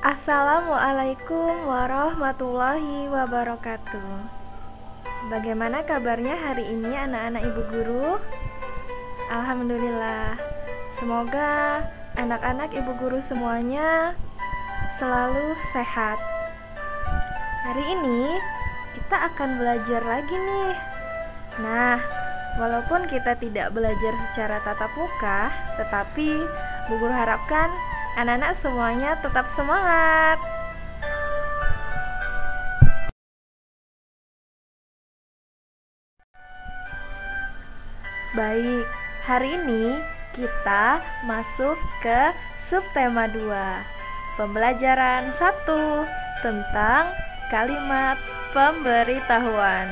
Assalamualaikum warahmatullahi wabarakatuh. Bagaimana kabarnya hari ini anak-anak ibu guru? Alhamdulillah. Semoga anak-anak ibu guru semuanya selalu sehat. Hari ini kita akan belajar lagi nih. Nah, walaupun kita tidak belajar secara tatap muka, tetapi Bu Guru harapkan anak-anak semuanya tetap semangat. Baik, hari ini kita masuk ke subtema 2, pembelajaran 1 tentang kalimat pemberitahuan.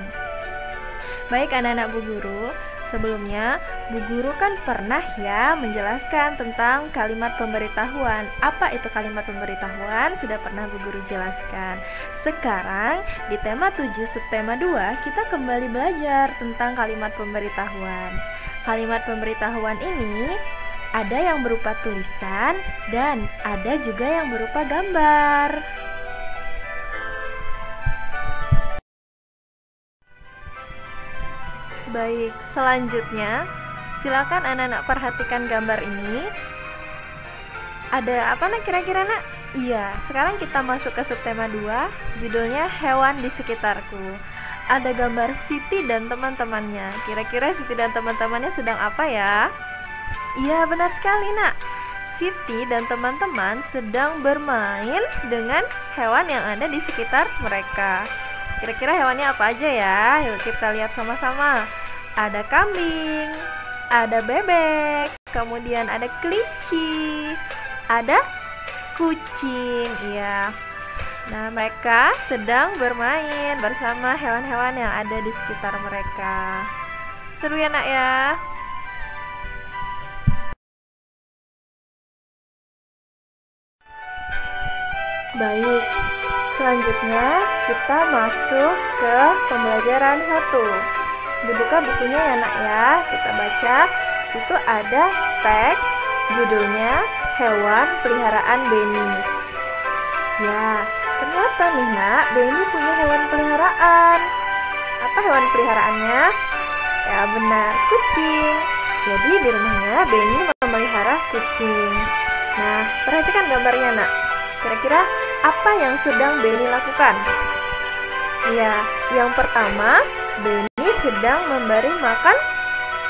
Baik anak-anak Bu Guru, sebelumnya Bu Guru kan pernah ya menjelaskan tentang kalimat pemberitahuan. Apa itu kalimat pemberitahuan? Sudah pernah Bu Guru jelaskan. Sekarang di tema 7 subtema 2 kita kembali belajar tentang kalimat pemberitahuan. Kalimat pemberitahuan ini ada yang berupa tulisan dan ada juga yang berupa gambar. Baik, selanjutnya silakan anak-anak perhatikan gambar ini. Ada apa nak kira-kira nak? Iya, sekarang kita masuk ke subtema 2, judulnya hewan di sekitarku. Ada gambar Siti dan teman-temannya. Kira-kira Siti dan teman-temannya sedang apa ya? Iya, benar sekali nak. Siti dan teman-teman sedang bermain dengan hewan yang ada di sekitar mereka. Kira-kira hewannya apa aja ya? Yuk kita lihat sama-sama. Ada kambing, ada bebek, kemudian ada kelinci, ada kucing, iya. Nah, mereka sedang bermain bersama hewan-hewan yang ada di sekitar mereka. Seru ya nak ya? Baik, selanjutnya kita masuk ke pembelajaran 1. Dibuka bukunya ya nak ya, kita baca. Situ ada teks judulnya hewan peliharaan Beni. Ya, ternyata nih nak, Beni punya hewan peliharaan. Apa hewan peliharaannya? Ya benar, kucing. Jadi di rumahnya Beni memelihara kucing. Nah, perhatikan gambarnya nak. Kira-kira apa yang sedang Beni lakukan? Ya, yang pertama, Beni sedang memberi makan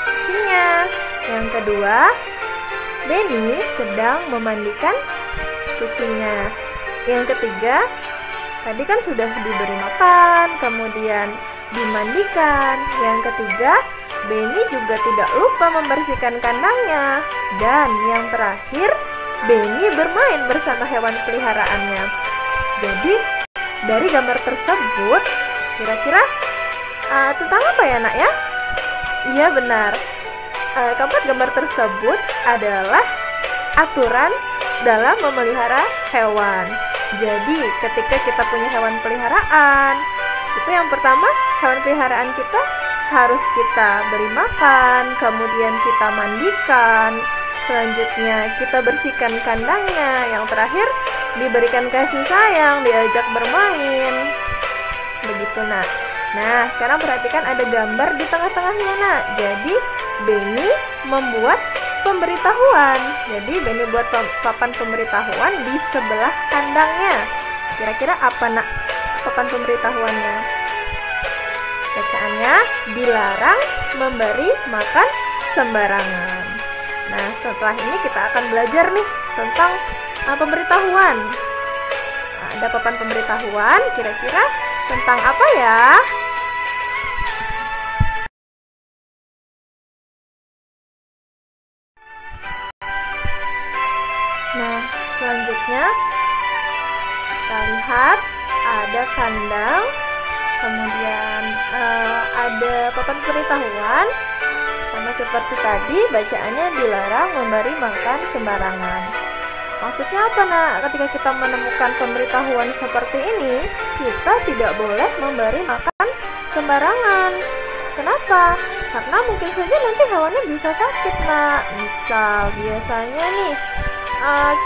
kucingnya. Yang kedua, Beni sedang memandikan kucingnya. Yang ketiga, tadi kan sudah diberi makan, kemudian dimandikan. Yang ketiga, Beni juga tidak lupa membersihkan kandangnya. Dan yang terakhir, Beni bermain bersama hewan peliharaannya. Jadi, dari gambar tersebut, kira-kira tentang apa ya nak ya? Iya benar. Keempat gambar tersebut adalah aturan dalam memelihara hewan. Jadi ketika kita punya hewan peliharaan, itu yang pertama, hewan peliharaan kita harus kita beri makan, kemudian kita mandikan, selanjutnya kita bersihkan kandangnya, yang terakhir diberikan kasih sayang, diajak bermain. Begitu nak. Nah, sekarang perhatikan ada gambar di tengah-tengahnya nak. Jadi Beni membuat pemberitahuan. Jadi Beni buat papan pemberitahuan di sebelah kandangnya. Kira-kira apa nak papan pemberitahuannya? Bacaannya, dilarang memberi makan sembarangan. Nah, setelah ini kita akan belajar nih tentang pemberitahuan. Nah, ada papan pemberitahuan, kira-kira tentang apa ya? Nah, selanjutnya kita lihat ada kandang, kemudian ada papan pemberitahuan, sama seperti tadi bacaannya dilarang memberi makan sembarangan. Maksudnya apa nak? Ketika kita menemukan pemberitahuan seperti ini, kita tidak boleh memberi makan sembarangan. Kenapa? Karena mungkin saja nanti hewannya bisa sakit nak. Misal biasanya nih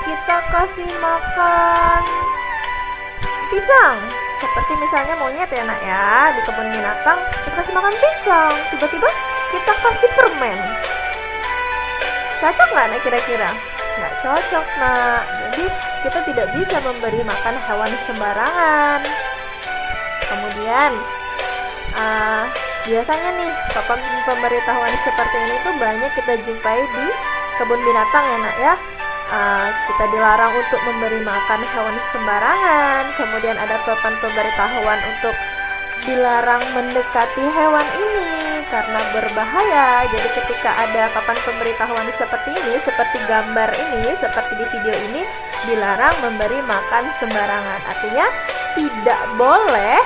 kita kasih makan pisang. Seperti misalnya monyet ya nak ya, di kebun binatang kita kasih makan pisang, tiba-tiba kita kasih permen. Cocok nggak nak kira-kira? Nggak cocok nak. Jadi kita tidak bisa memberi makan hewan sembarangan. Kemudian biasanya nih papan pemberitahuan seperti ini tuh banyak kita jumpai di kebun binatang ya nak ya. Kita dilarang untuk memberi makan hewan sembarangan. Kemudian ada papan pemberitahuan untuk dilarang mendekati hewan ini karena berbahaya. Jadi ketika ada papan pemberitahuan seperti ini, seperti gambar ini, seperti di video ini, dilarang memberi makan sembarangan. Artinya tidak boleh,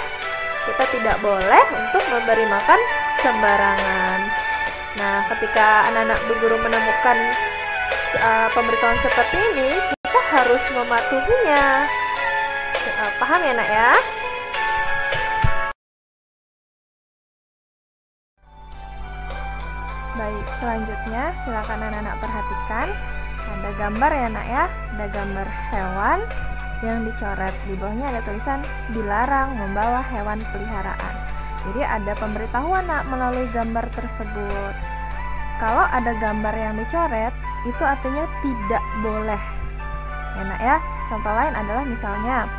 kita tidak boleh untuk memberi makan sembarangan. Nah, ketika anak-anak Bu Guru menemukan pemberitahuan seperti ini, kita harus mematuhinya. Paham ya nak ya? Baik, selanjutnya silakan anak-anak perhatikan. Ada gambar ya nak ya, ada gambar hewan yang dicoret. Di bawahnya ada tulisan dilarang membawa hewan peliharaan. Jadi ada pemberitahuan nak melalui gambar tersebut. Kalau ada gambar yang dicoret, itu artinya tidak boleh. Ya nak ya. Contoh lain adalah misalnya,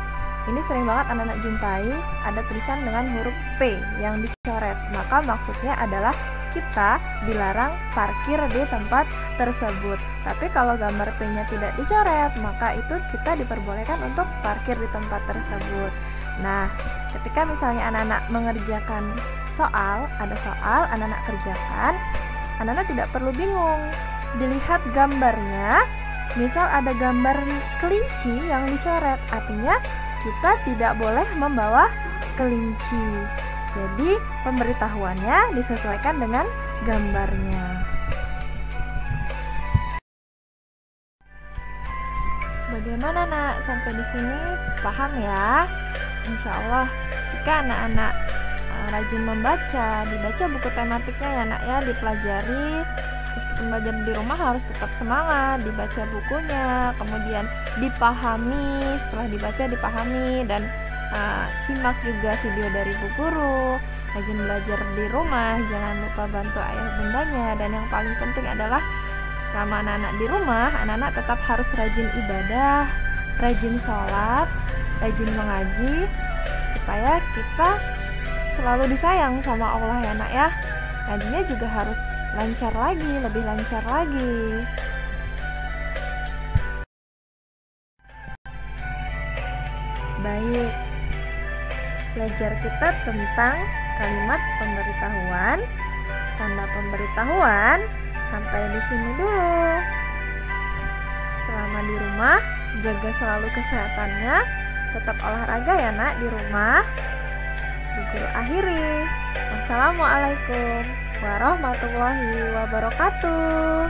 ini sering banget anak-anak jumpai, ada tulisan dengan huruf P yang dicoret. Maka maksudnya adalah kita dilarang parkir di tempat tersebut. Tapi kalau gambar P-nya tidak dicoret, maka itu kita diperbolehkan untuk parkir di tempat tersebut. Nah, ketika misalnya anak-anak mengerjakan soal, ada soal anak-anak kerjakan, anak-anak tidak perlu bingung. Dilihat gambarnya, misal ada gambar kelinci yang dicoret, artinya kita tidak boleh membawa kelinci. Jadi pemberitahuannya disesuaikan dengan gambarnya. Bagaimana nak? Sampai di sini paham ya? Insya Allah jika anak-anak rajin membaca, dibaca buku tematiknya ya nak ya, dipelajari. Meskipun belajar di rumah harus tetap semangat, dibaca bukunya, kemudian dipahami, setelah dibaca dipahami, dan simak juga video dari Bu Guru. Rajin belajar di rumah, jangan lupa bantu ayah bundanya, dan yang paling penting adalah sama anak-anak di rumah, anak-anak tetap harus rajin ibadah, rajin sholat, rajin mengaji, supaya kita selalu disayang sama Allah ya nak ya. Ngajinya juga harus lancar lagi, lebih lancar lagi. Baik, belajar kita tentang kalimat pemberitahuan, tanda pemberitahuan, sampai di sini dulu. Selama di rumah, jaga selalu kesehatannya, tetap olahraga ya nak di rumah. Bu Guru akhiri. Wassalamualaikum warahmatullahi wabarakatuh.